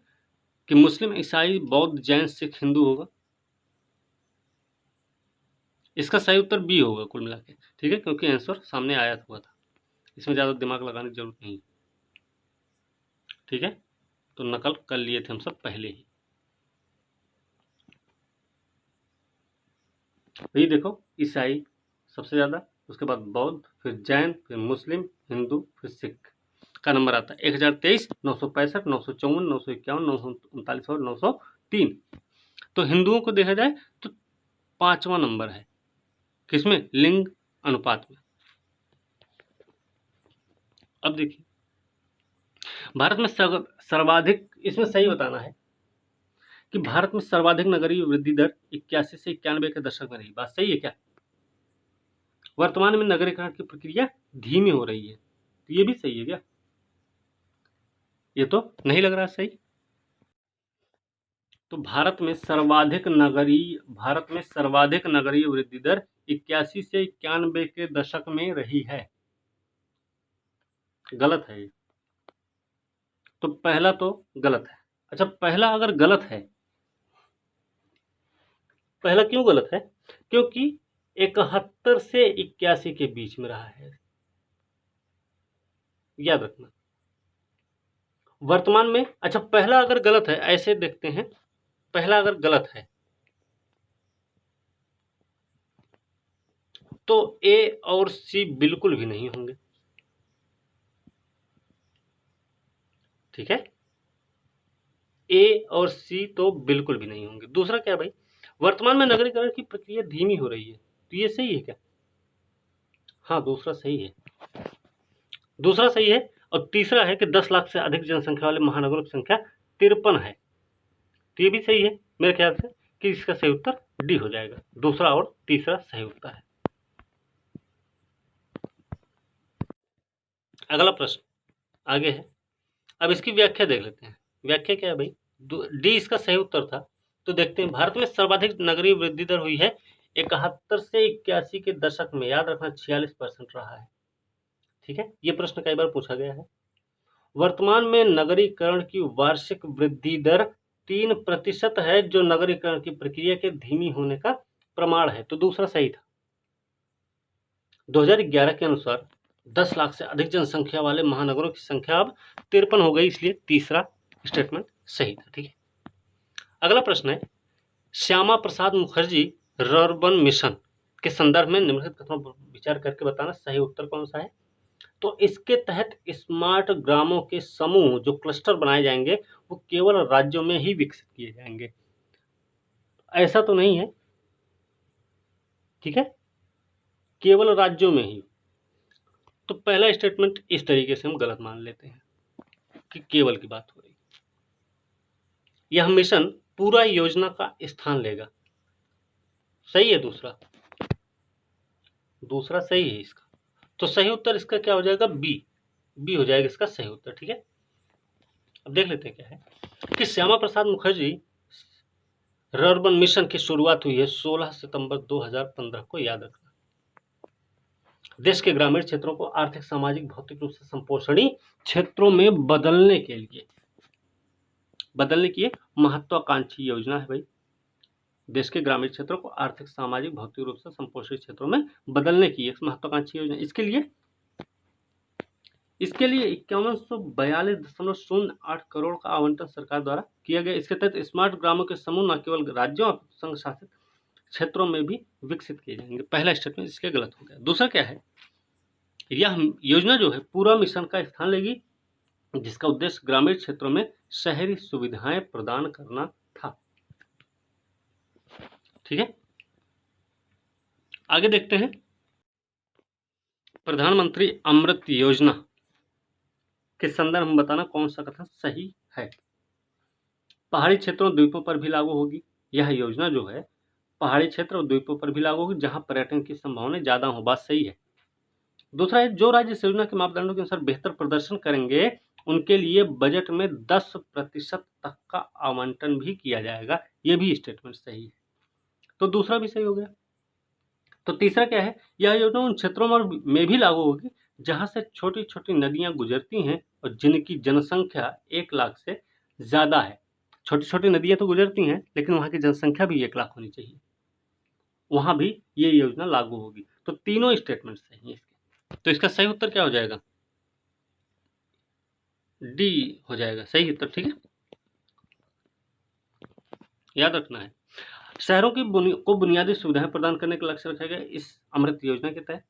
कि मुस्लिम, ईसाई, बौद्ध, जैन, सिख, हिंदू होगा। इसका सही उत्तर बी होगा कुल मिला के। ठीक है, क्योंकि आंसर सामने आया हुआ था, इसमें ज़्यादा दिमाग लगाने की जरूरत नहीं। ठीक है, तो नकल कर लिए थे हम सब पहले ही। वही देखो, ईसाई सबसे ज़्यादा, उसके बाद बौद्ध, फिर जैन, फिर मुस्लिम, हिंदू, फिर सिख का नंबर आता है 1023, 965, 954, 951, 939 और 903। तो हिंदुओं को देखा जाए तो 5वां नंबर है, किसमें? लिंग अनुपात में। अब देखिए भारत में सर्वाधिक, इसमें सही बताना है कि भारत में सर्वाधिक नगरीय वृद्धि दर 81 से 91 के दशक में रही। बात सही है क्या? वर्तमान में नगरीकरण की प्रक्रिया धीमी हो रही है, तो ये भी सही है क्या? ये तो नहीं लग रहा सही। तो भारत में सर्वाधिक नगरीय वृद्धि दर 81 से 91 के दशक में रही है। गलत है ये, तो पहला तो गलत है। अच्छा, पहला अगर गलत है, पहला क्यों गलत है? क्योंकि 71 से 81 के बीच में रहा है, याद रखना। वर्तमान में, अच्छा पहला अगर गलत है, ऐसे देखते हैं, पहला अगर गलत है तो ए और सी बिल्कुल भी नहीं होंगे। ठीक है, ए और सी तो बिल्कुल भी नहीं होंगे। दूसरा क्या भाई, वर्तमान में नगरीकरण की प्रक्रिया धीमी हो रही है, तो ये सही है क्या? हाँ, दूसरा सही है, दूसरा सही है। और तीसरा है कि 10 लाख से अधिक जनसंख्या वाले महानगरों की संख्या 53 है, तो ये भी सही है मेरे ख्याल से, कि इसका सही उत्तर डी हो जाएगा। दूसरा और तीसरा सही उत्तर है। अगला प्रश्न आगे है, अब इसकी व्याख्या देख लेते हैं। व्याख्या क्या है भाई? डी इसका सही उत्तर था। तो देखते हैं, भारत में सर्वाधिक नगरीय वृद्धि दर हुई है 71 से 81 के दशक में, याद रखना 46% रहा है। ठीक है, ये प्रश्न कई बार पूछा गया है। वर्तमान में नगरीकरण की वार्षिक वृद्धि दर 3% है, जो नगरीकरण की प्रक्रिया के धीमी होने का प्रमाण है। तो दूसरा सही था। 2011 के अनुसार 10 लाख से अधिक जनसंख्या वाले महानगरों की संख्या अब 53 हो गई, इसलिए तीसरा स्टेटमेंट सही था। ठीक है, अगला प्रश्न है, श्यामा प्रसाद मुखर्जी रर्बन मिशन के संदर्भ में निम्नलिखित कथनों पर विचार करके बताना सही उत्तर कौन सा है। तो इसके तहत स्मार्ट ग्रामों के समूह, जो क्लस्टर बनाए जाएंगे, वो केवल राज्यों में ही विकसित किए जाएंगे, ऐसा तो नहीं है। ठीक है, केवल राज्यों में ही। तो पहला स्टेटमेंट इस तरीके से हम गलत मान लेते हैं कि केवल की बात हो रही। यह मिशन पूरा योजना का स्थान लेगा, सही है। दूसरा सही है इसका। तो सही उत्तर इसका क्या हो जाएगा? बी। बी हो जाएगा इसका सही उत्तर। ठीक है, अब देख लेते हैं क्या है कि श्यामा प्रसाद मुखर्जी रर्बन मिशन की शुरुआत हुई है 16 सितंबर 2015 को, याद रखना। देश के ग्रामीण क्षेत्रों को आर्थिक, सामाजिक, भौतिक रूप से संपोषणी क्षेत्रों में बदलने की एक महत्वाकांक्षी योजना है भाई। देश के ग्रामीण क्षेत्रों को आर्थिक, सामाजिक, भौतिक रूप से संपोषित क्षेत्रों में बदलने की एक महत्वाकांक्षी योजना। इसके लिए 5142.08 करोड़ का आवंटन सरकार द्वारा किया गया। इसके तहत स्मार्ट ग्रामों के समूह न केवल राज्यों और संघ शासित क्षेत्रों में भी विकसित किए जाएंगे। पहला स्टेटमेंट इसके गलत हो गया। दूसरा क्या है, यह योजना जो है पूरा मिशन का स्थान लेगी, जिसका उद्देश्य ग्रामीण क्षेत्रों में शहरी सुविधाएं प्रदान करना था। ठीक है, आगे देखते हैं। प्रधानमंत्री अमृत योजना के संदर्भ में बताना कौन सा कथन सही है। पहाड़ी क्षेत्रों, द्वीपों पर भी लागू होगी। यह योजना जो है पहाड़ी क्षेत्र और द्वीपों पर भी लागू होगी, जहां पर्यटन की संभावनाएं ज्यादा हो। बात सही है। दूसरा है, जो राज्य इस योजना के मापदंडों के अनुसार बेहतर प्रदर्शन करेंगे, उनके लिए बजट में 10% तक का आवंटन भी किया जाएगा। यह भी स्टेटमेंट सही है, तो दूसरा भी सही हो गया। तो तीसरा क्या है, यह योजना उन क्षेत्रों में भी लागू होगी जहां से छोटी छोटी नदियां गुजरती हैं और जिनकी जनसंख्या 1 लाख से ज्यादा है। छोटी छोटी नदियां तो गुजरती हैं, लेकिन वहां की जनसंख्या भी 1 लाख होनी चाहिए, वहां भी ये योजना लागू होगी। तो तीनों स्टेटमेंट सही है इसके। तो इसका सही उत्तर क्या हो जाएगा, डी हो जाएगा सही उत्तर। ठीक है, याद रखना है। शहरों की को बुनियादी सुविधाएं प्रदान करने का लक्ष्य रखा गया इस अमृत योजना के तहत।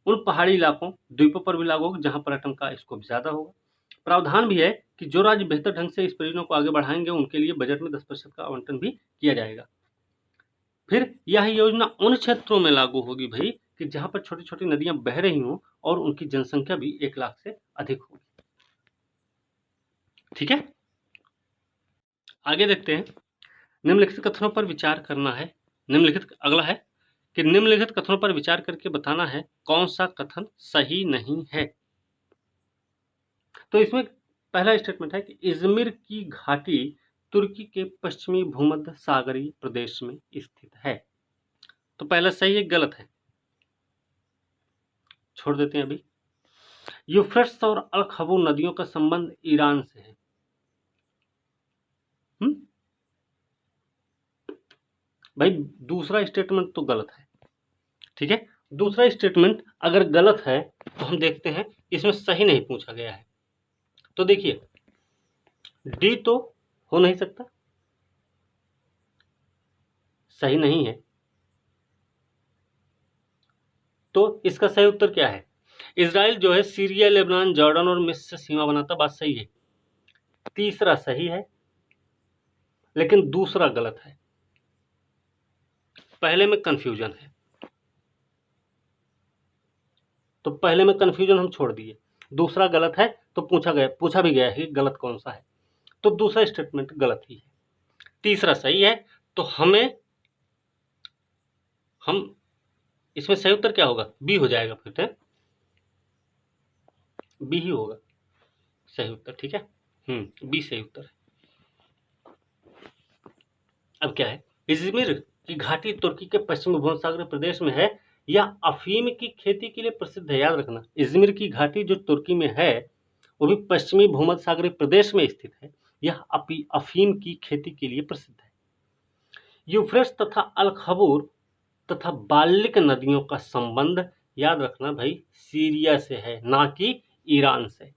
उन पहाड़ी इलाकों, द्वीपों पर भी लागू होगा जहां पर्यटन का स्कोप ज्यादा होगा। प्रावधान भी है कि जो राज्य बेहतर ढंग से इस परियोजना को आगे बढ़ाएंगे, उनके लिए बजट में 10% का आवंटन भी किया जाएगा। फिर यह योजना उन क्षेत्रों में लागू होगी भाई कि जहां पर छोटी छोटी नदियां बह रही हों और उनकी जनसंख्या भी 1 लाख से अधिक होगी। ठीक है, आगे देखते हैं। निम्नलिखित कथनों पर विचार करना है। अगला है कि निम्नलिखित कथनों पर विचार करके बताना है कौन सा कथन सही नहीं है। तो इसमें पहला स्टेटमेंट है कि इजमिर की घाटी तुर्की के पश्चिमी भूमध्य सागरीय प्रदेश में स्थित है। तो पहला सही है, गलत है, छोड़ देते हैं अभी। यूफ्रेट्स और अल खबूर नदियों का संबंध ईरान से है। भाई दूसरा स्टेटमेंट तो गलत है। ठीक है, दूसरा स्टेटमेंट अगर गलत है तो हम देखते हैं इसमें सही नहीं पूछा गया है। तो देखिए, डी तो हो नहीं सकता, सही नहीं है। तो इसका सही उत्तर क्या है, इजराइल जो है सीरिया, लेबनान, जॉर्डन और मिस्र से सीमा बनाता। बात सही है। तीसरा सही है, लेकिन दूसरा गलत है। पहले में कंफ्यूजन है, तो पहले में कंफ्यूजन हम छोड़ दिए। दूसरा गलत है, तो पूछा भी गया है कि गलत कौन सा है, तो दूसरा स्टेटमेंट गलत ही है। तीसरा सही है, तो हम इसमें सही उत्तर क्या होगा, बी हो जाएगा। फिर है बी ही होगा सही उत्तर। ठीक है, बी सही उत्तर है। अब क्या है, इजमिर की घाटी तुर्की के पश्चिमी भूमध्यसागरीय प्रदेश में है। यह अफीम की खेती के लिए प्रसिद्ध है। याद रखना, इजमिर की घाटी जो तुर्की में है वो भी पश्चिमी भूमध्यसागरीय प्रदेश में स्थित है। यह अफीम की खेती के लिए प्रसिद्ध है। यूफ्रेट्स तथा अल खबूर तथा बाल्टिक नदियों का संबंध, याद रखना भाई, सीरिया से है, ना कि ईरान से।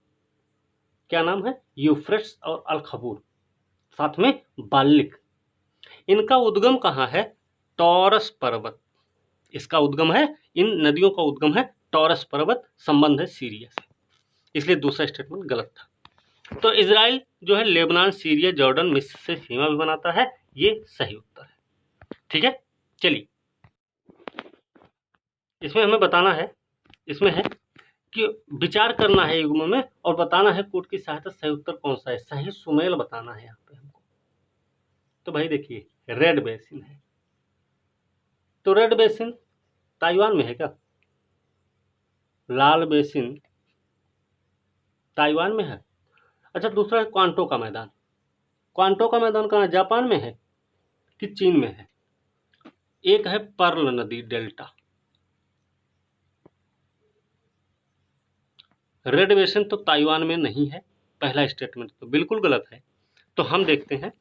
क्या नाम है, यूफ्रेट्स और अल खबूर, साथ में बाल्टिक। इनका उद्गम कहाँ है, टॉरस पर्वत। इसका उद्गम है, इन नदियों का उद्गम है टॉरस पर्वत, संबंध है सीरिया से। इसलिए दूसरा स्टेटमेंट गलत था। तो इजराइल जो है लेबनान, सीरिया, जॉर्डन, मिस्र से सीमा भी बनाता है, ये सही उत्तर है। ठीक है, चलिए इसमें हमें बताना है, इसमें है कि विचार करना है युग्म में और बताना है कोट की सहायता सही उत्तर कौन सा है। सही सुमेल बताना है यहाँ पे हमको। तो भाई देखिए, रेड बेसिन है, तो रेड बेसिन ताइवान में है क्या, लाल बेसिन ताइवान में है। अच्छा, दूसरा है क्वांटो का मैदान। क्वांटो का मैदान कहाँ, जापान में है कि चीन में है। एक है पर्ल नदी डेल्टा, रेड बेसिन तो ताइवान में नहीं है, पहला स्टेटमेंट तो बिल्कुल गलत है। तो हम देखते हैं,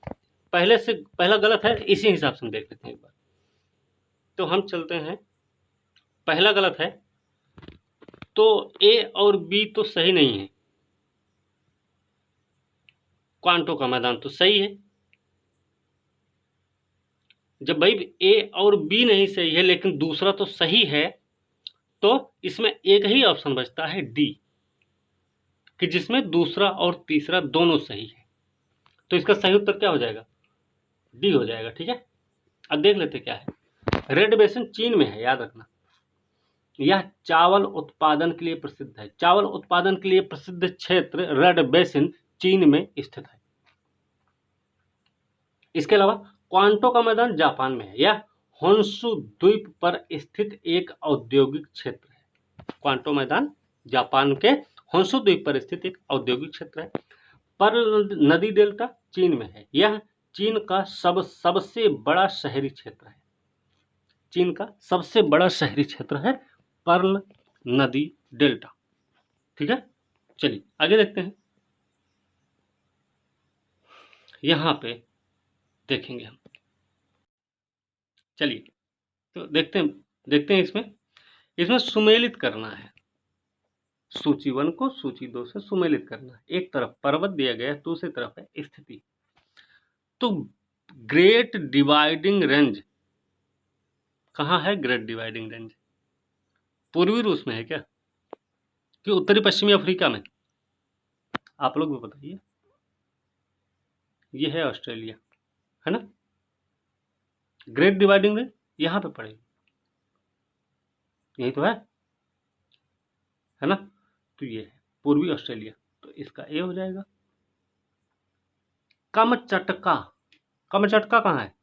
पहले से पहला गलत है, इसी हिसाब से हम देख लेते हैं एक बार। तो हम चलते हैं, पहला गलत है, तो ए और बी तो सही नहीं है, क्वांटो का मैदान तो सही है। जब भाई ए और बी नहीं सही है लेकिन दूसरा तो सही है, तो इसमें एक ही ऑप्शन बचता है डी, कि जिसमें दूसरा और तीसरा दोनों सही है। तो इसका सही उत्तर क्या हो जाएगा? डी हो जाएगा। ठीक है, अब देख लेते क्या है। रेड बेसिन चीन में है, याद रखना। यह चावल उत्पादन के लिए प्रसिद्ध है। चावल उत्पादन के लिए प्रसिद्ध क्षेत्र रेड बेसिन चीन में स्थित है। इसके अलावा क्वांटो का मैदान जापान में है। यह होन्शु द्वीप पर स्थित एक औद्योगिक क्षेत्र है। क्वांटो मैदान जापान के होन्शु द्वीप पर स्थित एक औद्योगिक क्षेत्र है। पर्ल नदी डेल्टा चीन में है। यह चीन का सबसे बड़ा शहरी क्षेत्र है। चीन का सबसे बड़ा शहरी क्षेत्र है पर्ल नदी डेल्टा। ठीक है, चलिए आगे देखते हैं। यहां पे देखेंगे हम, चलिए तो देखते हैं इसमें सुमेलित करना है। सूची 1 को सूची 2 से सुमेलित करना है। एक तरफ पर्वत दिया गया है, दूसरी तरफ है स्थिति। तो ग्रेट डिवाइडिंग रेंज कहाँ है? ग्रेट डिवाइडिंग रेंज पूर्वी रूस में है क्या, कि उत्तरी पश्चिमी अफ्रीका में? आप लोग भी बताइए। ये है ऑस्ट्रेलिया, है ना। ग्रेट डिवाइडिंग रेंज यहाँ पे पड़ेगी, यही तो है ना। तो ये है पूर्वी ऑस्ट्रेलिया, तो इसका ए हो जाएगा। कमचटका, कमचटका कहाँ है?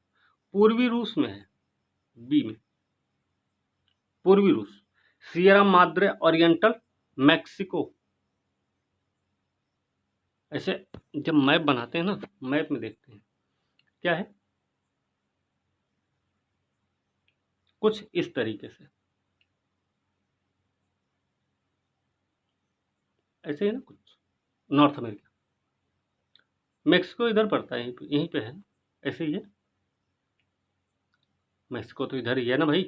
पूर्वी रूस में है, बी में, पूर्वी रूस। Sierra Madre oriental Mexico. ऐसे जब मैप बनाते हैं ना, मैप में देखते हैं क्या है, कुछ इस तरीके से, ऐसे ही ना, कुछ नॉर्थ अमेरिका, मेक्सिको इधर पड़ता है, यहीं पे है, ऐसे ही है। मेक्सिको तो इधर ही है ना भाई।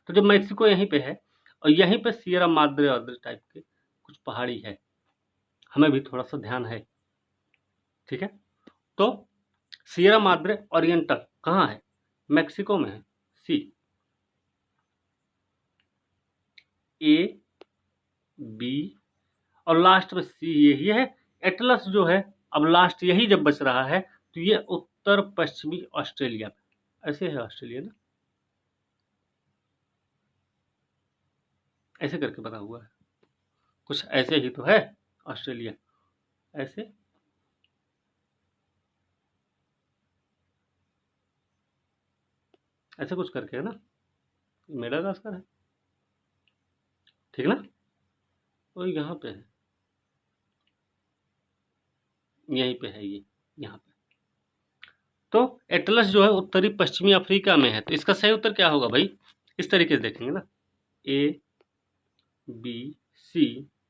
तो जब मेक्सिको यहीं पे है और यहीं पे सियरा माद्रे अदर टाइप के कुछ पहाड़ी है, हमें भी थोड़ा सा ध्यान है। ठीक है, तो सियरा माद्रे ओरिएंटल कहाँ है? मेक्सिको में है, सी। ए बी और लास्ट में सी, यही है। एटलस जो है, अब लास्ट यही जब बच रहा है, तो ये उत्तर पश्चिमी ऑस्ट्रेलिया में, ऐसे है ऑस्ट्रेलिया ना, ऐसे करके बना हुआ है, कुछ ऐसे ही तो है ऑस्ट्रेलिया, ऐसे। ऐसे कुछ करके है ना, मेडागास्कर है, ठीक ना। तो यहाँ पे है, यहीं पे है ये, यहाँ पे। तो एटलस जो है उत्तरी पश्चिमी अफ्रीका में है, तो इसका सही उत्तर क्या होगा भाई? इस तरीके से देखेंगे ना, ए बी सी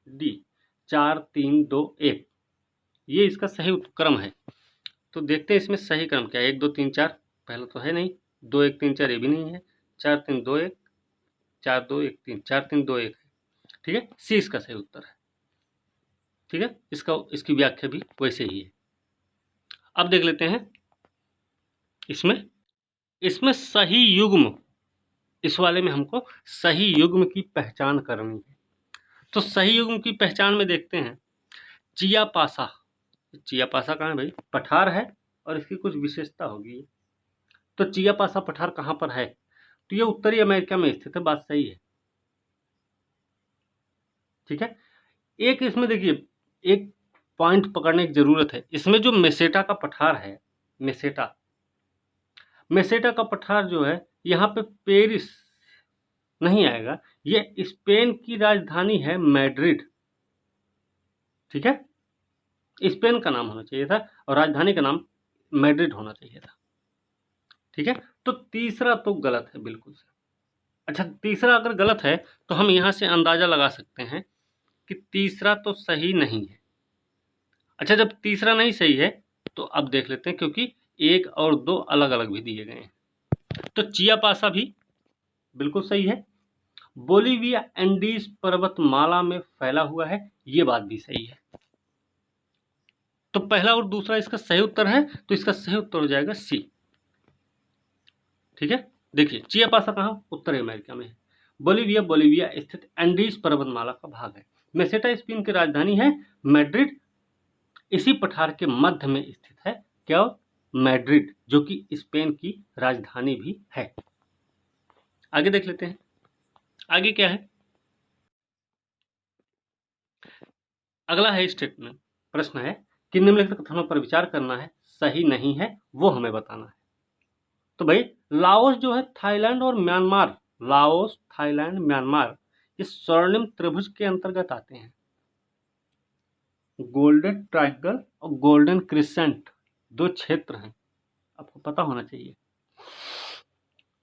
डी, 4 3 2 1, ये इसका सही क्रम है। तो देखते हैं इसमें सही क्रम क्या है। 1 2 3 4 पहला तो है नहीं, 2 1 3 4 ये भी नहीं है, 4 3 2 1, 4 2 1 3, 4 3 2 1 है। ठीक है, सी इसका सही उत्तर है। ठीक है, इसकी व्याख्या भी वैसे ही है। अब देख लेते हैं इसमें इसमें सही युग्म, इस वाले में हमको सही युग्म की पहचान करनी है। तो सही युग्म की पहचान में देखते हैं, चियापासा। चियापासा कहाँ है भाई? पठार है, और इसकी कुछ विशेषता होगी। तो चियापासा पठार कहाँ पर है? तो ये उत्तरी अमेरिका में स्थित है, बात सही है। ठीक है, एक इसमें देखिए, एक पॉइंट पकड़ने की जरूरत है। इसमें जो मेसेटा का पठार है, मेसेटा का पठार जो है, यहाँ पे पेरिस नहीं आएगा, ये स्पेन की राजधानी है मैड्रिड। ठीक है, स्पेन का नाम होना चाहिए था और राजधानी का नाम मैड्रिड होना चाहिए था। ठीक है, तो तीसरा तो गलत है बिल्कुल से। अच्छा, तीसरा अगर गलत है तो हम यहाँ से अंदाजा लगा सकते हैं कि तीसरा तो सही नहीं है। अच्छा, जब तीसरा नहीं सही है तो अब देख लेते हैं, क्योंकि 1 और 2 अलग-अलग भी दिए गए हैं। तो चियापासा भी बिल्कुल सही है। बोलिविया एंडीज पर्वतमाला में फैला हुआ है, ये बात भी सही है। तो पहला और दूसरा इसका सही उत्तर है, तो इसका सही उत्तर हो जाएगा सी। ठीक है, देखिए चियापासा कहाँ, उत्तरी अमेरिका में है। बोलिविया स्थित एंडीज पर्वतमाला का भाग है। मेसेटा स्पेन की राजधानी है। मैड्रिड इसी पठार के मध्य में स्थित है। क्या? मैड्रिड, जो कि स्पेन की राजधानी भी है। आगे देख लेते हैं, आगे क्या है। अगला है स्टेटमेंट, प्रश्न है कि निम्नलिखित कथनों पर विचार करना है, सही नहीं है वो हमें बताना है। तो भाई लाओस जो है थाईलैंड और म्यांमार, लाओस थाईलैंड म्यांमार इस स्वर्णिम त्रिभुज के अंतर्गत आते हैं। गोल्डन ट्रायंगल और गोल्डन क्रिसेंट 2 क्षेत्र हैं, आपको पता होना चाहिए।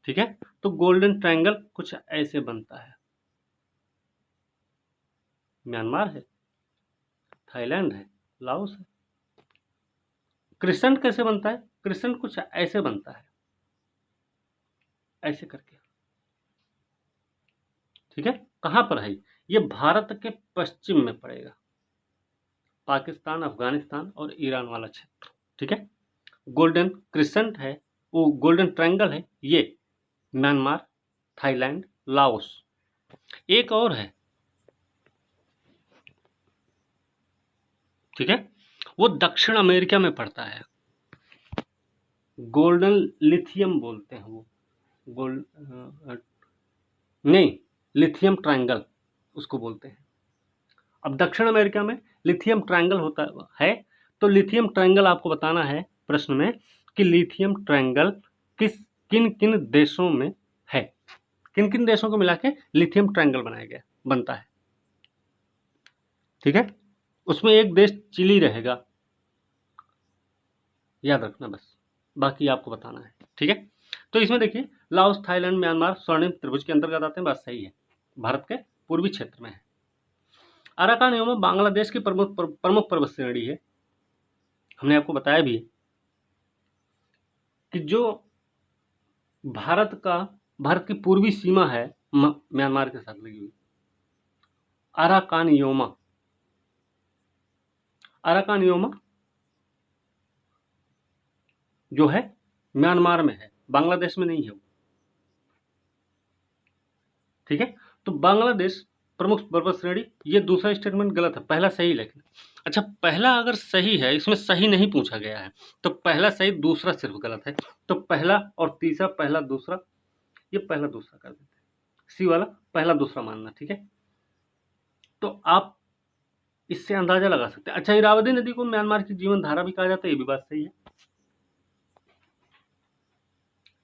ठीक है, तो गोल्डन ट्रायंगल कुछ ऐसे बनता है। म्यांमार है, थाईलैंड है, लाओस है। क्रिसेंट कैसे बनता है? क्रिसेंट कुछ ऐसे बनता है, ऐसे करके। ठीक है, कहां पर है ये? भारत के पश्चिम में पड़ेगा, पाकिस्तान, अफगानिस्तान और ईरान वाला क्षेत्र। ठीक है, गोल्डन क्रिसेंट है, वो गोल्डन ट्रायंगल है, ये म्यांमार, थाईलैंड, लाओस। एक और है, ठीक है, वो दक्षिण अमेरिका में पड़ता है। गोल्डन लिथियम बोलते हैं वो, गोल्ड नहीं, लिथियम ट्रायंगल उसको बोलते हैं। अब दक्षिण अमेरिका में लिथियम ट्रायंगल होता है, तो लिथियम ट्रायंगल आपको बताना है प्रश्न में कि लिथियम ट्रायंगल किन किन देशों में है, किन किन देशों को मिला के लिथियम ट्रायंगल बनाया गया बनता है। ठीक है, उसमें एक देश चिली रहेगा, याद रखना बस, बाकी आपको बताना है। ठीक है, तो इसमें देखिए लाओस, थाईलैंड, म्यांमार स्वर्णिम त्रिभुज के अंतर्गत आते हैं, बात सही है, भारत के पूर्वी क्षेत्र में है। अराकान योमा बांग्लादेश की प्रमुख पर्वत श्रेणी है। हमने आपको बताया भी है कि जो भारत की पूर्वी सीमा है म्यांमार के साथ लगी हुई, अराकान योमा जो है म्यांमार में है, बांग्लादेश में नहीं है वो। ठीक है, तो बांग्लादेश प्रमुख पर्वत श्रेणी, ये दूसरा स्टेटमेंट गलत है, पहला सही। लेकिन अच्छा, पहला अगर सही है, इसमें सही नहीं पूछा गया है, तो पहला सही, दूसरा सिर्फ गलत है। तो पहला और तीसरा, पहला दूसरा, ये पहला दूसरा कर देते हैं, सी वाला पहला दूसरा मानना। ठीक है, तो आप इससे अंदाजा लगा सकते हैं। अच्छा, इरावदी नदी को म्यांमार की जीवन धारा भी कहा जाता है, ये भी बात सही है।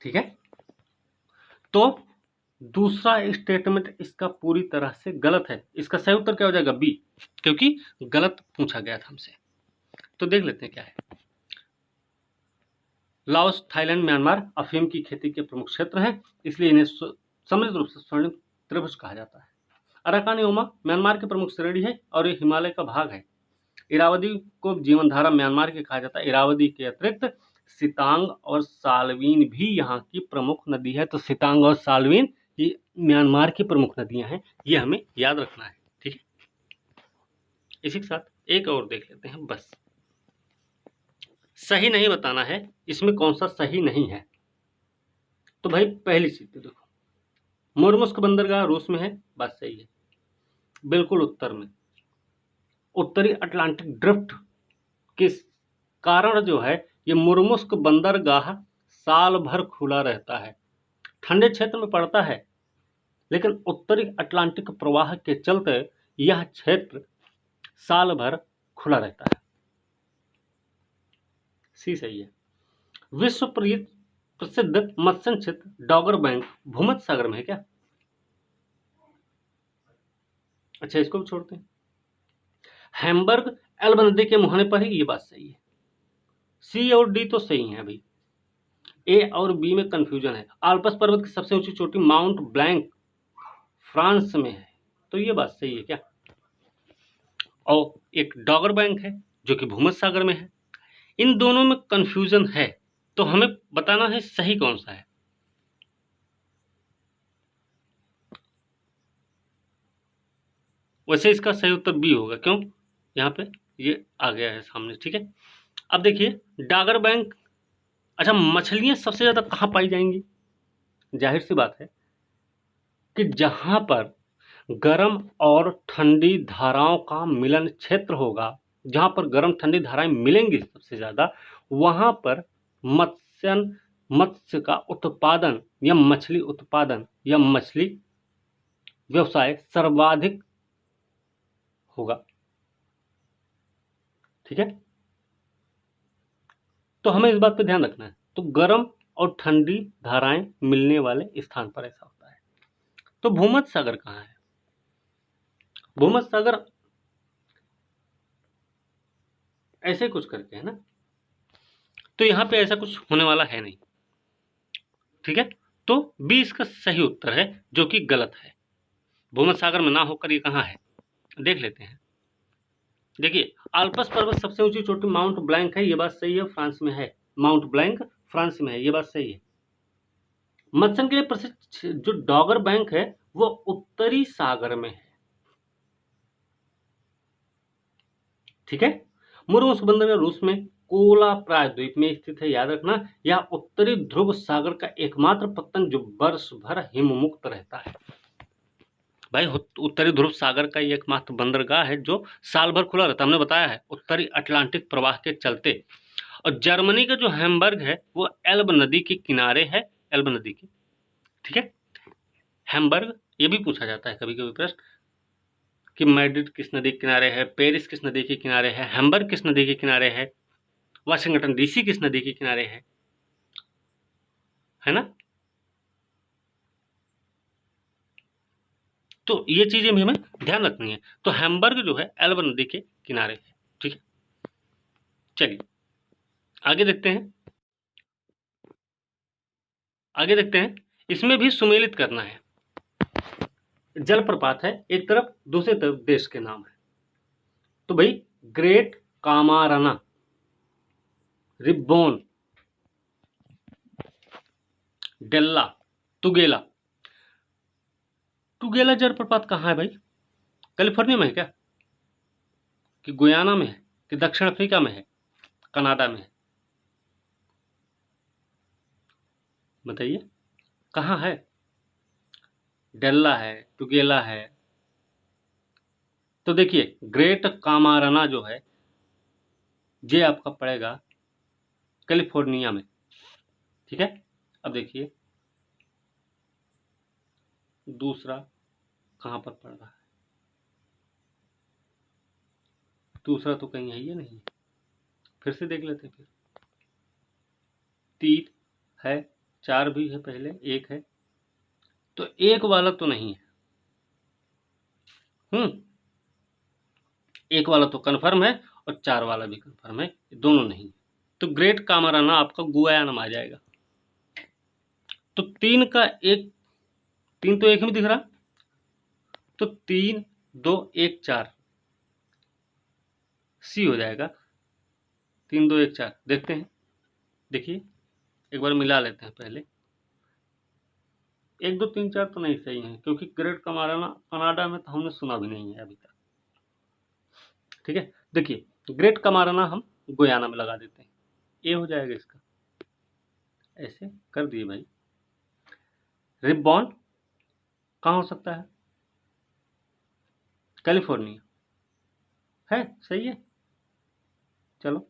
ठीक है, तो दूसरा स्टेटमेंट इसका पूरी तरह से गलत है। इसका सही उत्तर क्या हो जाएगा? बी, क्योंकि गलत पूछा गया था हमसे। तो देख लेते हैं क्या है। लाओस, थाईलैंड, म्यांमार अफीम की खेती के प्रमुख क्षेत्र हैं, इसलिए इन्हें समृद्ध रूप से स्वर्णिम त्रिभुज कहा जाता है। अराकान योमा म्यांमार की प्रमुख श्रेणी है और ये हिमालय का भाग है। इरावदी को जीवनधारा म्यांमार के कहा जाता है। इरावदी के अतिरिक्त सितांग और साल्वीन भी यहाँ की प्रमुख नदी है। तो सितांग और साल्वीन ये म्यांमार की प्रमुख नदियां हैं, ये हमें याद रखना है। ठीक है, इसी के साथ एक और देख लेते हैं बस। सही नहीं बताना है, इसमें कौन सा सही नहीं है। तो भाई पहली चीज तो देखो, मुर्मस्क बंदरगाह रूस में है, बात सही है, बिल्कुल उत्तर में। उत्तरी अटलांटिक ड्रिफ्ट के कारण जो है ये मुर्मस्क बंदरगाह साल भर खुला रहता है। ठंडे क्षेत्र में पड़ता है, लेकिन उत्तरी अटलांटिक प्रवाह के चलते यह क्षेत्र साल भर खुला रहता है। सी सही है। विश्व प्रसिद्ध मत्स्य क्षेत्र डॉगर बैंक भूमध्य सागर में है क्या? अच्छा, इसको भी छोड़ते हैं। हैम्बर्ग एल्ब नदी के मुहाने पर ही, ये बात सही है। सी और डी तो सही है। अभी ए और बी में कंफ्यूजन है। आल्पस पर्वत की सबसे ऊंची चोटी माउंट ब्लैंक फ्रांस में है, तो ये बात सही है क्या? और एक डॉगर बैंक है जो कि भूमध्य सागर में है। इन दोनों में कंफ्यूजन है, तो हमें बताना है सही कौन सा है। वैसे इसका सही उत्तर बी होगा, क्यों, यहाँ पे ये आ गया है सामने, ठीक है। अब देखिए डागर बैंक, अच्छा मछलियां सबसे ज्यादा कहाँ पाई जाएंगी? जाहिर सी बात है कि जहां पर गर्म और ठंडी धाराओं का मिलन क्षेत्र होगा, जहां पर गर्म ठंडी धाराएं मिलेंगी सबसे ज्यादा, वहां पर मत्स्य का उत्पादन या मछली उत्पादन या मछली व्यवसाय सर्वाधिक होगा, ठीक है। तो हमें इस बात पे ध्यान रखना है। तो गर्म और ठंडी धाराएं मिलने वाले स्थान पर ऐसा होता है। तो भूमध्य सागर कहाँ है? भूमध्य सागर ऐसे कुछ करके है ना, तो यहां पे ऐसा कुछ होने वाला है नहीं, ठीक है। तो बी इसका सही उत्तर है, जो कि गलत है। भूमध्य सागर में ना होकर ये कहाँ है, देख लेते हैं। देखिए आल्प्स पर्वत सबसे ऊंची चोटी माउंट ब्लैंक है, ये बात सही है, फ्रांस में है। माउंट ब्लैंक फ्रांस में है, ये बात सही है। मत्स्य के लिए प्रसिद्ध जो डॉगर बैंक है वो उत्तरी सागर में है, ठीक है। मुर्मस बंदरगाह रूस में कोला प्रायद्वीप में स्थित है, याद रखना। यह उत्तरी ध्रुव सागर का एकमात्र पत्तन जो वर्ष भर हिममुक्त रहता है। भाई उत्तरी ध्रुव सागर का ये एकमात्र बंदरगाह है जो साल भर खुला रहता है, हमने बताया है, उत्तरी अटलांटिक प्रवाह के चलते। और जर्मनी का जो हैम्बर्ग है वो एल्ब नदी के किनारे है, एल्ब नदी के, ठीक है। हैम्बर्ग, ये भी पूछा जाता है कभी कभी प्रश्न कि मैड्रिड किस नदी के किनारे है, पेरिस किस नदी के किनारे है, हैम्बर्ग किस नदी के किनारे है, वाशिंगटन डीसी किस नदी के किनारे है ना। तो ये चीजें भी हमें ध्यान रखनी है। तो हैम्बर्ग जो है एल्ब नदी के किनारे है, ठीक है। चलिए आगे देखते हैं, आगे देखते हैं। इसमें भी सुमेलित करना है। जलप्रपात है एक तरफ, दूसरी तरफ देश के नाम है। तो भाई ग्रेट कामाराना, रिब्बोन, डेल्ला, तुगेला। तुगेला जलप्रपात कहाँ है भाई? कैलिफोर्निया में है क्या, कि गुयाना में है, कि दक्षिण अफ्रीका में है, कनाडा में है? बताइए कहाँ है। डेल्ला है, टुगेला है। तो देखिए ग्रेट कामाराना जो है ये आपका पड़ेगा कैलिफोर्निया में, ठीक है। अब देखिए दूसरा कहाँ पर पड़ रहा है, दूसरा तो कहीं है ही नहीं, फिर से देख लेते हैं। फिर 3 है, 4 भी है, पहले 1 है, तो 1 वाला तो नहीं है। 1 वाला तो कन्फर्म है और 4 वाला भी कन्फर्म है, दोनों नहीं। तो ग्रेट कामाराना आपका गुयाना में आ जाएगा। तो 3 का 1, 3 तो 1 में दिख रहा, तो 3 2 1 4 सी हो जाएगा। 3 2 1 4 देखते हैं, देखिए एक बार मिला लेते हैं पहले। 1 2 3 4 तो नहीं सही है, क्योंकि ग्रेट कमाराना कनाडा में तो हमने सुना भी नहीं है अभी तक, ठीक है। देखिए ग्रेट कमाराना हम गुयाना में लगा देते हैं, ये हो जाएगा इसका, ऐसे कर दिए भाई। रिब्बॉन कहाँ हो सकता है? कैलिफोर्निया है, सही है। चलो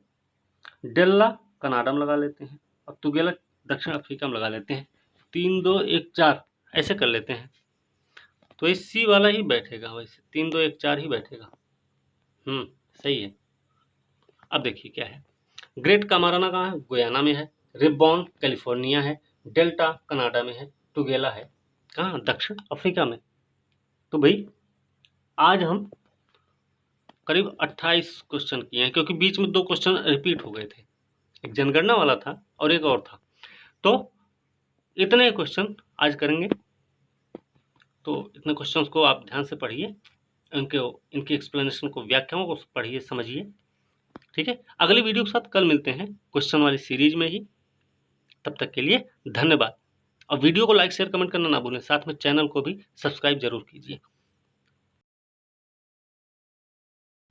डेल्ला कनाडा में लगा लेते हैं, और तुगेला दक्षिण अफ्रीका में लगा लेते हैं। 3 2 1 4 ऐसे कर लेते हैं, तो ये सी वाला ही बैठेगा, वैसे 3 2 1 4 ही बैठेगा। सही है। अब देखिए क्या है, ग्रेट कामाराना कहाँ है? गुयाना में है। रिब्बॉन कैलिफोर्निया है। डेल्टा कनाडा में है। टुगेला है कहाँ? दक्षिण अफ्रीका में। तो भाई आज हम करीब 28 क्वेश्चन किए हैं, क्योंकि बीच में 2 क्वेश्चन रिपीट हो गए थे, एक जनगणना वाला था और एक और था। तो इतने क्वेश्चन आज करेंगे, तो इतने क्वेश्चंस को आप ध्यान से पढ़िए इनकी एक्सप्लेनेशन को, व्याख्याओं को पढ़िए, समझिए। ठीक है, अगली वीडियो के साथ कल मिलते हैं क्वेश्चन वाली सीरीज में ही। तब तक के लिए धन्यवाद। और वीडियो को लाइक शेयर कमेंट करना ना भूलें, साथ में चैनल को भी सब्सक्राइब जरूर कीजिए।